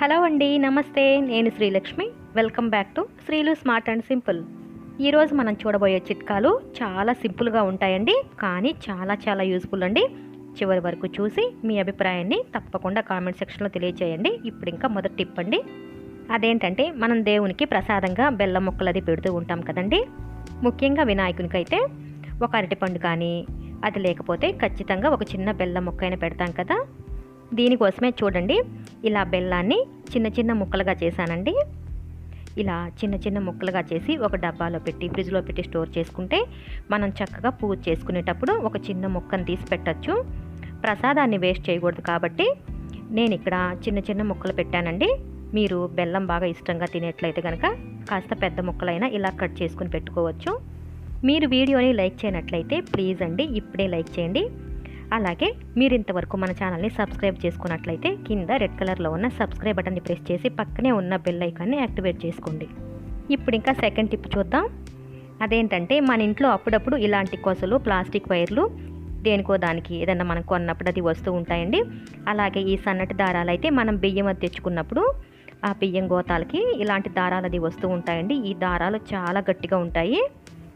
Hello అండి, నమస్తే. నేను Srilakshmi. Welcome back to Sreelu smart and simple. ఈరోజు మనం చూడబోయే చిట్కాలు చాలా సింపుల్గా ఉంటాయండి, కానీ చాలా యూస్ఫుల్ అండి. చివరి వరకు చూసి మీ అభిప్రాయాన్ని తప్పకుండా కామెంట్ సెక్షన్లో తెలియజేయండి. ఇప్పుడు ఇంకా మొదటి టిప్ అండి. అదేంటంటే, మనం దేవునికి ప్రసాదంగా బెల్లం ముక్కలు అది పెడుతూ ఉంటాం కదండి. ముఖ్యంగా వినాయకునికి అయితే ఒక అరటిపండు కానీ, అది లేకపోతే ఖచ్చితంగా ఒక చిన్న బెల్లం ముక్క అయినా పెడతాం కదా. దీనికోసమే చూడండి, ఇలా బెల్లాన్ని చిన్న ముక్కలుగా చేశానండి. ఇలా చిన్న ముక్కలుగా చేసి ఒక డబ్బాలో పెట్టి ఫ్రిడ్జ్లో పెట్టి స్టోర్ చేసుకుంటే మనం చక్కగా పూజ చేసుకునేటప్పుడు ఒక చిన్న ముక్కను తీసి పెట్టచ్చు. ప్రసాదాన్ని వేస్ట్ చేయకూడదు కాబట్టి నేను ఇక్కడ చిన్న ముక్కలు పెట్టానండి. మీరు బెల్లం బాగా ఇష్టంగా తినేట్లయితే కనుక కాస్త పెద్ద ముక్కలైనా ఇలా కట్ చేసుకుని పెట్టుకోవచ్చు. మీరు వీడియోని లైక్ చేయనట్లయితే ప్లీజ్ అండి ఇప్పుడే లైక్ చేయండి. అలాగే మీరు ఇంతవరకు మన ఛానల్ని సబ్స్క్రైబ్ చేసుకున్నట్లయితే కింద రెడ్ కలర్లో ఉన్న సబ్స్క్రైబ్ బటన్ని ప్రెస్ చేసి పక్కనే ఉన్న బెల్ ఐకాన్ని యాక్టివేట్ చేసుకోండి. ఇప్పుడు ఇంకా సెకండ్ టిప్ చూద్దాం. అదేంటంటే, మన ఇంట్లో అప్పుడప్పుడు ఇలాంటి కొసలు, ప్లాస్టిక్ వైర్లు దేనికో దానికి ఏదన్నా మనం కొన్నప్పుడు అది వస్తూ ఉంటాయండి. అలాగే ఈ సన్నటి దారాలు అయితే మనం బియ్యం అది తెచ్చుకున్నప్పుడు ఆ బియ్యం గోతాలకి ఇలాంటి దారాలు అది వస్తూ ఉంటాయండి. ఈ దారాలు చాలా గట్టిగా ఉంటాయి.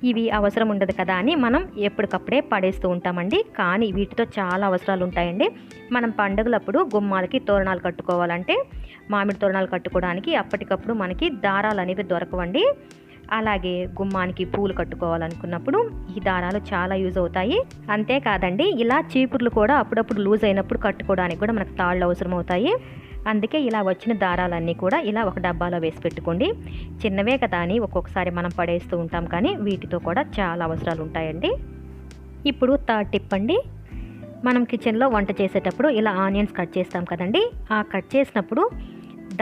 ఇవి అవసరం ఉండదు కదా అని మనం ఎప్పటికప్పుడే పడేస్తూ ఉంటామండి. కానీ వీటితో చాలా అవసరాలు ఉంటాయండి. మనం పండుగలప్పుడు గుమ్మాలకి తోరణాలు కట్టుకోవాలంటే, మామిడి తోరణాలు కట్టుకోవడానికి అప్పటికప్పుడు మనకి దారాలు అనేవి దొరకవండి. అలాగే గుమ్మానికి పూలు కట్టుకోవాలనుకున్నప్పుడు ఈ దారాలు చాలా యూజ్ అవుతాయి. అంతేకాదండి, ఇలా చీపుర్లు కూడా అప్పుడప్పుడు లూజ్ అయినప్పుడు కట్టుకోవడానికి కూడా మనకు తాళ్ళు అవసరం అవుతాయి. అందుకే ఇలా వచ్చిన దారాలన్నీ కూడా ఇలా ఒక డబ్బాలో వేసి పెట్టుకోండి. చిన్నవే కదా అని ఒక్కొక్కసారి మనం పడేస్తూ ఉంటాం, కానీ వీటితో కూడా చాలా అవసరాలు ఉంటాయండి. ఇప్పుడు థర్డ్ టిప్ అండి. మనం కిచెన్లో వంట చేసేటప్పుడు ఇలా ఆనియన్స్ కట్ చేస్తాం కదండి. ఆ కట్ చేసినప్పుడు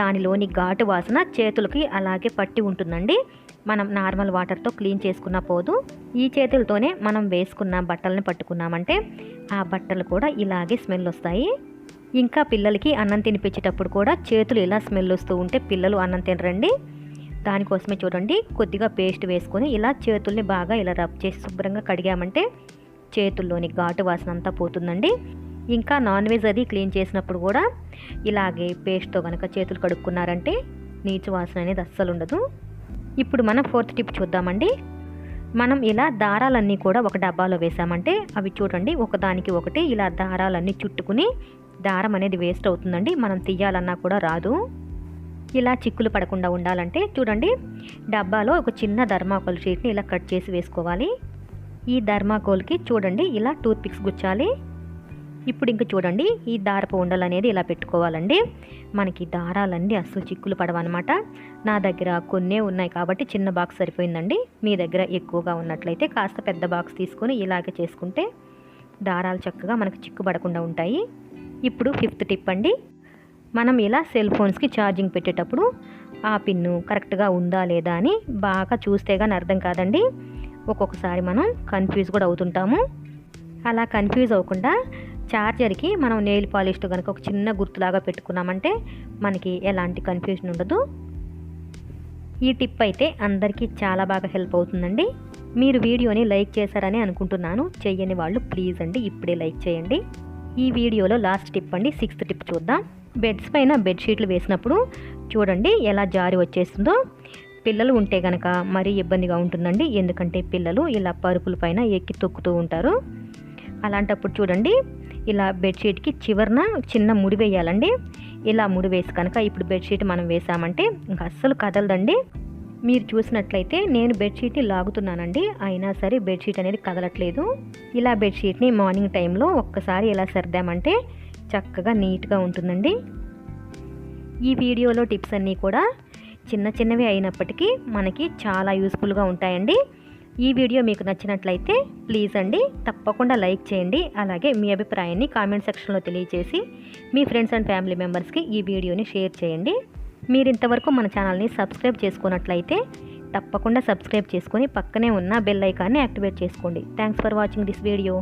దానిలోని ఘాటు వాసన చేతులకి అలాగే పట్టి ఉంటుందండి. మనం నార్మల్ వాటర్తో క్లీన్ చేసుకున్న పోదు. ఈ చేతులతోనే మనం వేసుకున్న బట్టలను పట్టుకున్నామంటే ఆ బట్టలు కూడా ఇలాగే స్మెల్ వస్తాయి. ఇంకా పిల్లలకి అన్నం తినిపించేటప్పుడు కూడా చేతులు ఇలా స్మెల్ వస్తూ ఉంటే పిల్లలు అన్నం తినరండి. దానికోసమే చూడండి, కొద్దిగా పేస్ట్ వేసుకొని ఇలా చేతుల్ని బాగా ఇలా రబ్ చేసి శుభ్రంగా కడిగామంటే చేతుల్లోని ఘాటు వాసన అంతా పోతుందండి. ఇంకా నాన్ వెజ్ అది క్లీన్ చేసినప్పుడు కూడా ఇలాగే పేస్ట్తో కనుక చేతులు కడుక్కున్నారంటే నీచు వాసన అనేది అస్సలు ఉండదు. ఇప్పుడు మనం ఫోర్త్ టిప్ చూద్దామండి. మనం ఇలా దారాలన్నీ కూడా ఒక డబ్బాలో వేసామంటే అవి చూడండి ఒకదానికి ఒకటి ఇలా దారాలన్నీ చుట్టుకుని దారం అనేది వేస్ట్ అవుతుందండి. మనం తీయాలన్నా కూడా రాదు. ఇలా చిక్కులు పడకుండా ఉండాలంటే చూడండి, డబ్బాలో ఒక చిన్న థర్మాకోల్ షీట్ని ఇలా కట్ చేసి వేసుకోవాలి. ఈ థర్మాకోల్కి చూడండి ఇలా టూత్ పిక్స్ గుచ్చాలి. ఇప్పుడు ఇంక చూడండి, ఈ దారపు ఉండలు అనేది ఇలా పెట్టుకోవాలండి. మనకి దారాలన్నీ అస్సలు చిక్కులు పడవన్నమాట. నా దగ్గర కొన్నే ఉన్నాయి కాబట్టి చిన్న బాక్స్ సరిపోయిందండి. మీ దగ్గర ఎక్కువగా ఉన్నట్లయితే కాస్త పెద్ద బాక్స్ తీసుకొని ఇలాగే చేసుకుంటే దారాలు చక్కగా మనకు చిక్కుపడకుండా ఉంటాయి. ఇప్పుడు ఫిఫ్త్ టిప్ అండి. మనం ఇలా సెల్ ఫోన్స్కి ఛార్జింగ్ పెట్టేటప్పుడు ఆ పిన్ను కరెక్ట్గా ఉందా లేదా అని బాగా చూస్తే కానీ అర్థం కాదండి. ఒక్కొక్కసారి మనం కన్ఫ్యూజ్ కూడా అవుతుంటాము. అలా కన్ఫ్యూజ్ అవ్వకుండా ఛార్జర్కి మనం నెయిల్ పాలిష్తో కనుక ఒక చిన్న గుర్తులాగా పెట్టుకున్నామంటే మనకి ఎలాంటి కన్ఫ్యూజన్ ఉండదు. ఈ టిప్ అయితే అందరికీ చాలా బాగా హెల్ప్ అవుతుందండి. మీరు వీడియోని లైక్ చేశారని అనుకుంటున్నాను. చెయ్యని వాళ్ళు ప్లీజ్ అండి ఇప్పుడే లైక్ చేయండి. ఈ వీడియోలో లాస్ట్ టిప్ అండి, సిక్స్త్ టిప్ చూద్దాం. బెడ్స్ పైన బెడ్షీట్లు వేసినప్పుడు చూడండి ఎలా జారి వచ్చేస్తుందో. పిల్లలు ఉంటే కనుక మరీ ఇబ్బందిగా ఉంటుందండి. ఎందుకంటే పిల్లలు ఇలా పరుపుల పైన ఎక్కి తొక్కుతూ ఉంటారు. అలాంటప్పుడు చూడండి, ఇలా బెడ్షీట్కి చివరన చిన్న ముడి వేయాలండి. ఇలా ముడి వేసి కనుక ఇప్పుడు బెడ్షీట్ మనం వేసామంటే ఇంకా అస్సలు కదలదండి. మీరు చూసినట్లయితే నేను బెడ్షీట్ని లాగుతున్నానండి, అయినా సరే బెడ్షీట్ అనేది కదలట్లేదు. ఇలా బెడ్షీట్ని మార్నింగ్ టైంలో ఒక్కసారి ఇలా సర్దామంటే చక్కగా నీట్గా ఉంటుందండి. ఈ వీడియోలో టిప్స్ అన్నీ కూడా చిన్నవి అయినప్పటికీ మనకి చాలా యూస్ఫుల్గా ఉంటాయండి. ఈ వీడియో మీకు నచ్చినట్లయితే ప్లీజ్ అండి తప్పకుండా లైక్ చేయండి. అలాగే మీ అభిప్రాయాన్ని కామెంట్ సెక్షన్లో తెలియజేసి మీ ఫ్రెండ్స్ అండ్ ఫ్యామిలీ మెంబర్స్కి ఈ వీడియోని షేర్ చేయండి. మీరు ఇంతవరకు మన ఛానల్ని సబ్స్క్రైబ్ చేసుకున్నట్లయితే తప్పకుండా సబ్స్క్రైబ్ చేసుకొని పక్కనే ఉన్న బెల్ ఐకాన్ని యాక్టివేట్ చేసుకోండి. Thanks for watching this video.